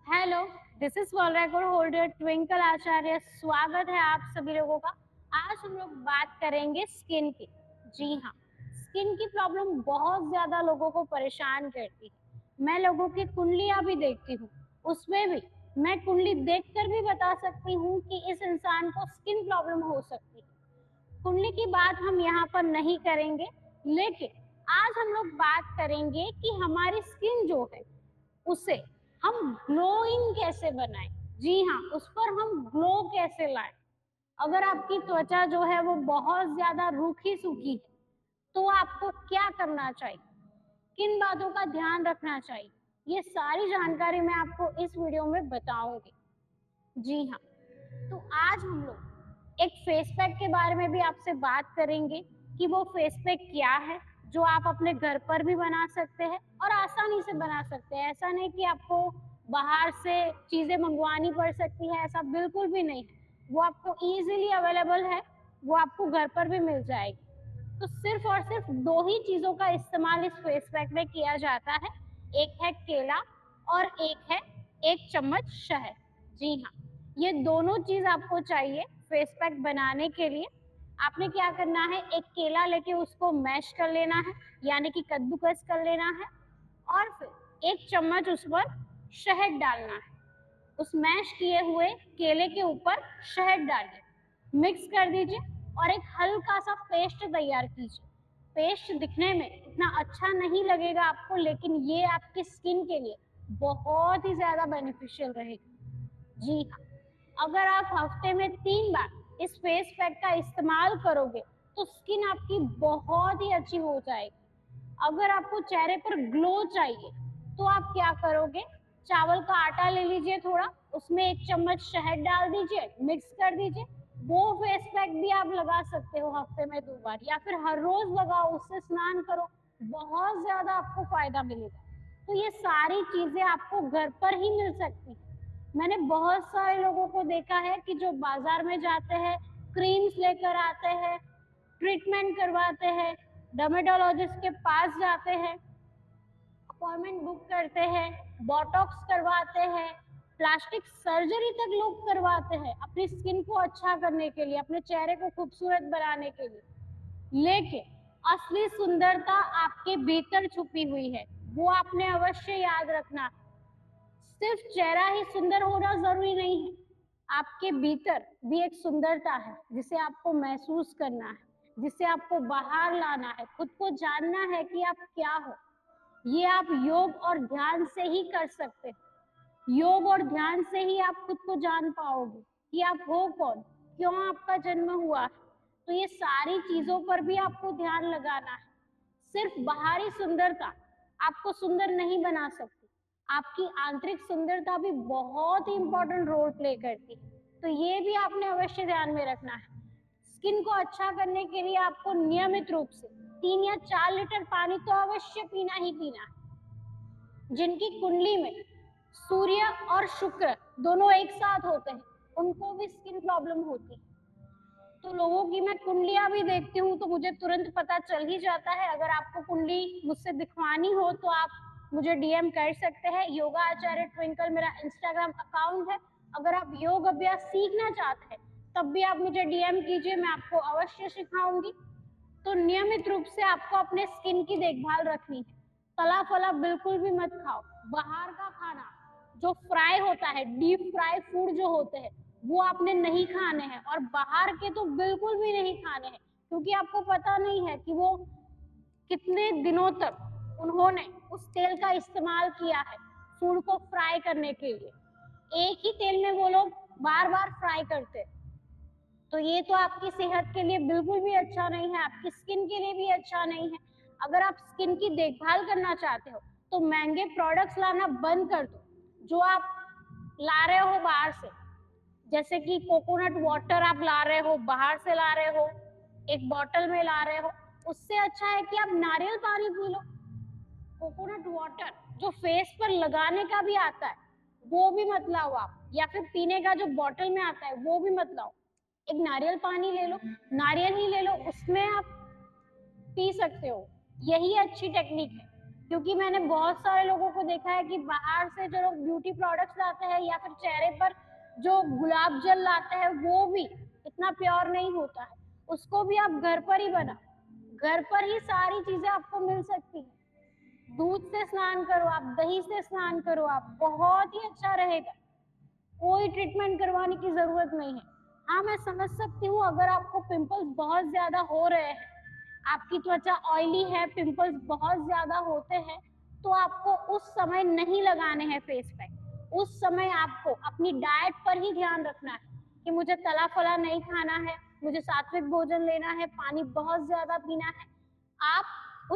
Hello, this is वॉलरेगोर holder Twinkle Acharya. स्वागत है आप सभी लोगों का। आज हम लोग बात करेंगे स्किन की। जी हाँ, स्किन की प्रॉब्लम बहुत ज्यादा लोगों को परेशान करती है। मैं लोगों की कुंडलियां भी देखती हूँ, उसमें भी मैं कुंडली देखकर भी बता सकती हूँ कि इस इंसान को स्किन प्रॉब्लम हो सकती है। कुंडली की बात हम यहाँ पर नहीं करेंगे, लेकिन आज हम लोग बात करेंगे कि हमारी स्किन जो है उसे हम ग्लोइंग कैसे बनाएं। जी हाँ, उस पर हम ग्लो कैसे लाएं। अगर आपकी त्वचा जो है वो बहुत ज्यादा रूखी सूखी है तो आपको क्या करना चाहिए, किन बातों का ध्यान रखना चाहिए, ये सारी जानकारी मैं आपको इस वीडियो में बताऊंगी। जी हाँ, तो आज हम लोग एक फेस पैक के बारे में भी आपसे बात करेंगे कि वो फेस पैक क्या है जो आप अपने घर पर भी बना सकते हैं और आसानी से बना सकते हैं। ऐसा नहीं कि आपको बाहर से चीजें मंगवानी पड़ सकती है, ऐसा बिल्कुल भी नहीं है। वो आपको इजीली अवेलेबल है, वो आपको घर पर भी मिल जाएगी। तो सिर्फ और सिर्फ दो ही चीजों का इस्तेमाल इस फेस पैक में किया जाता है, एक है केला और एक है 1 चम्मच शहद। जी हाँ, ये दोनों चीज आपको चाहिए फेस पैक बनाने के लिए। आपने क्या करना है, एक केला लेके उसको मैश कर लेना है, यानी कि कद्दूकस कर लेना है, और फिर 1 चम्मच उस पर शहद डालना है। उस मैश किए हुए केले के ऊपर शहद डालिए, मिक्स कर दीजिए और एक हल्का सा पेस्ट तैयार कीजिए। पेस्ट दिखने में इतना अच्छा नहीं लगेगा आपको, लेकिन ये आपकी स्किन के लिए बहुत ही ज्यादा बेनिफिशियल रहेगा। जी हाँ, अगर आप हफ्ते में 3 बार इस फेस पैक का इस्तेमाल करोगे तो स्किन आपकी बहुत ही अच्छी हो जाएगी। अगर आपको चेहरे पर ग्लो चाहिए तो आप क्या करोगे, चावल का आटा ले लीजिए थोड़ा, उसमें 1 चम्मच शहद डाल दीजिए, मिक्स कर दीजिए। वो फेस पैक भी आप लगा सकते हो हफ्ते में 2 बार, या फिर हर रोज लगाओ, उससे स्नान करो, बहुत ज्यादा आपको फायदा मिलेगा। तो ये सारी चीजें आपको घर पर ही मिल सकती है। मैंने बहुत सारे लोगों को देखा है कि जो बाजार में जाते हैं, क्रीम्स लेकर आते हैं, ट्रीटमेंट करवाते हैं, डर्मेटोलॉजिस्ट के पास जाते हैं, अपॉइंटमेंट बुक करते हैं, बोटॉक्स करवाते हैं, प्लास्टिक सर्जरी तक लोग करवाते हैं अपनी स्किन को अच्छा करने के लिए, अपने चेहरे को खूबसूरत बनाने के लिए। लेकिन असली सुंदरता आपके भीतर छुपी हुई है, वो आपने अवश्य याद रखना है। सिर्फ चेहरा ही सुंदर होना जरूरी नहीं है, आपके भीतर भी एक सुंदरता है जिसे आपको महसूस करना है, जिसे आपको बाहर लाना है, खुद को जानना है कि आप क्या हो। ये आप योग और ध्यान से ही कर सकते हैं। योग और ध्यान से ही आप खुद को जान पाओगे कि आप हो कौन, क्यों आपका जन्म हुआ है। तो ये सारी चीजों पर भी आपको ध्यान लगाना है। सिर्फ बाहरी सुंदरता आपको सुंदर नहीं बना सकती, आपकी आंतरिक सुंदरता भी बहुत ही इंपॉर्टेंट रोल प्ले करती है। तो ये भी आपने अवश्य ध्यान में रखना है। स्किन को अच्छा करने के लिए आपको नियमित रूप से 3 या 4 लीटर पानी तो अवश्य पीना ही पीना है। जिनकी कुंडली में सूर्य और शुक्र दोनों एक साथ होते हैं, उनको भी स्किन प्रॉब्लम होती है। तो लोगों की मैं कुंडलियां भी देखती हूँ तो मुझे तुरंत पता चल ही जाता है। अगर आपको कुंडली मुझसे दिखवानी हो तो आप मुझे डीएम कर सकते हैं। योगा आचार्य ट्विंकल मेरा इंस्टाग्राम अकाउंट है। अगर आप योग अभ्यास सीखना चाहते हैं तब भी आप मुझे डीएम कीजिए, मैं आपको अवश्य सिखाऊंगी। तो नियमित रूप से आपको अपने स्किन की देखभाल रखनी है। तला फला बिल्कुल भी मत खाओ। बाहर का खाना जो फ्राई होता है, डीप फ्राई फूड जो होते हैं, वो आपने नहीं खाने हैं, और बाहर के तो बिल्कुल भी नहीं खाने हैं, क्योंकि आपको पता नहीं है कि वो कितने दिनों तक उन्होंने उस तेल का इस्तेमाल किया है फूड को फ्राई करने के लिए। एक ही तेल में वो लोग बार बार फ्राई करते हैं। तो ये तो आपकी सेहत के लिए बिल्कुल भी अच्छा नहीं है, आपकी स्किन के लिए भी अच्छा नहीं है। अगर आप स्किन की देखभाल करना चाहते हो तो महंगे प्रोडक्ट्स लाना बंद कर दो, जो आप ला रहे हो बाहर से। जैसे कि कोकोनट वाटर आप ला रहे हो, बाहर से ला रहे हो, एक बॉटल में ला रहे हो, उससे अच्छा है कि आप नारियल पानी पी लो। कोकोनट वाटर जो फेस पर लगाने का भी आता है वो भी मत लाओ आप, या फिर पीने का जो बॉटल में आता है वो भी मत लाओ। एक नारियल पानी ले लो, नारियल ही ले लो, उसमें आप पी सकते हो। यही अच्छी टेक्निक है। क्योंकि मैंने बहुत सारे लोगों को देखा है कि बाहर से जो लोग ब्यूटी प्रोडक्ट्स लाते हैं या फिर चेहरे पर जो गुलाब जल लाते हैं वो भी इतना प्योर नहीं होता है। उसको भी आप घर पर ही बनाओ, घर पर ही सारी चीजें आपको मिल सकती है। दूध से स्नान करो आप, दही से स्नान करो आप, बहुत ही अच्छा रहेगा। कोई ट्रीटमेंट करवाने की जरूरत नहीं है। हाँ, मैं समझ सकती हूँ अगर आपको पिंपल्स बहुत ज्यादा हो रहे हैं, आपकी त्वचा ऑयली है, पिंपल्स बहुत ज्यादा होते हैं, तो आपको उस समय नहीं लगाने हैं फेस पैक। उस समय आपको अपनी डाइट पर ही ध्यान रखना है कि मुझे तला फला नहीं खाना है, मुझे सात्विक भोजन लेना है, पानी बहुत ज्यादा पीना है। आप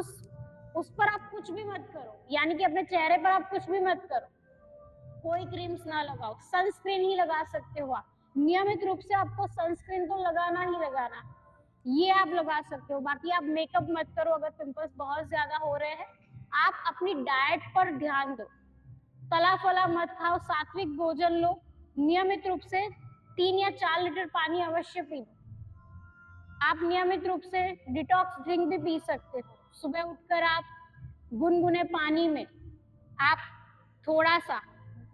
उस पर आप कुछ भी मत करो, यानी कि अपने चेहरे पर आप कुछ भी मत करो, कोई क्रीम्स ना लगाओ, सनस्क्रीन ही लगा सकते हो आप। नियमित रूप से आपको सनस्क्रीन तो लगाना ही लगाना है, ये आप लगा सकते हो। बाकी आप मेकअप मत करो अगर पिंपल्स बहुत ज्यादा हो रहे हैं। आप अपनी डाइट पर ध्यान दो, तला फला मत खाओ, सात्विक भोजन लो, नियमित रूप से 3 या 4 लीटर पानी अवश्य पी लो। आप नियमित रूप से डिटॉक्स ड्रिंक भी पी सकते हो। सुबह उठकर आप गुनगुने पानी में आप थोड़ा सा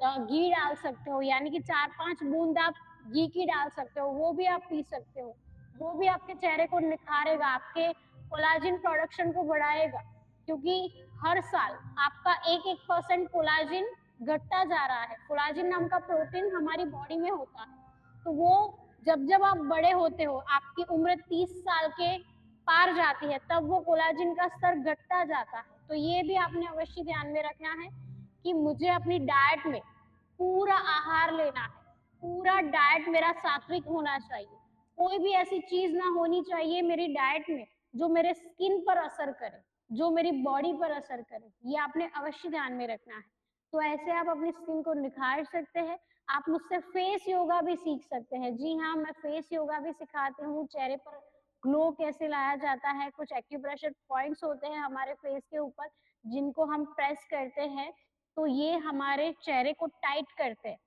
घी डाल सकते हो, यानी कि 4-5 बूंद आप घी की डाल सकते हो, वो भी आप पी सकते हो। वो भी आपके चेहरे को निखारेगा, आपके कोलाजिन प्रोडक्शन को बढ़ाएगा, क्योंकि हर साल आपका 1% कोलाजिन घटता जा रहा है। कोलाजिन नाम का प्रोटीन हमारी बॉडी में होता है, तो वो जब जब आप बड़े होते हो, आपकी उम्र 30 साल के पार जाती है, तब वो कोलाजिन का स्तर घटता जाता है। तो ये भी आपने अवश्य ध्यान में रखना है कि मुझे अपनी डाइट में पूरा आहार लेना है, पूरा डाइट मेरा सात्विक होना चाहिए। कोई भी ऐसी चीज ना होनी चाहिए मेरी डाइट में जो मेरे स्किन पर असर करे, जो मेरी बॉडी पर असर करे, ये आपने अवश्य ध्यान में रखना है। तो ऐसे आप अपनी स्किन को निखार सकते हैं। आप मुझसे फेस योगा भी सीख सकते हैं। जी हाँ, मैं फेस योगा भी सिखाती हूँ। चेहरे पर ग्लो कैसे लाया जाता है, कुछ एक्यूप्रेशर पॉइंट्स होते हैं हमारे फेस के ऊपर जिनको हम प्रेस करते हैं, तो ये हमारे चेहरे को टाइट करते हैं,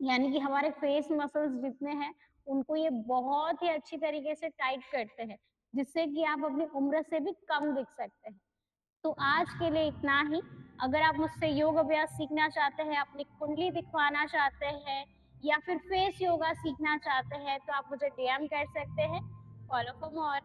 यानी कि हमारे फेस मसल्स जितने हैं उनको ये बहुत ही अच्छी तरीके से टाइट करते हैं, जिससे कि आप अपनी उम्र से भी कम दिख सकते हैं। तो आज के लिए इतना ही। अगर आप मुझसे योग अभ्यास सीखना चाहते हैं, अपनी कुंडली दिखवाना चाहते हैं या फिर फेस योगा सीखना चाहते हैं, तो आप मुझे डीएम कर सकते हैं। Follow for more.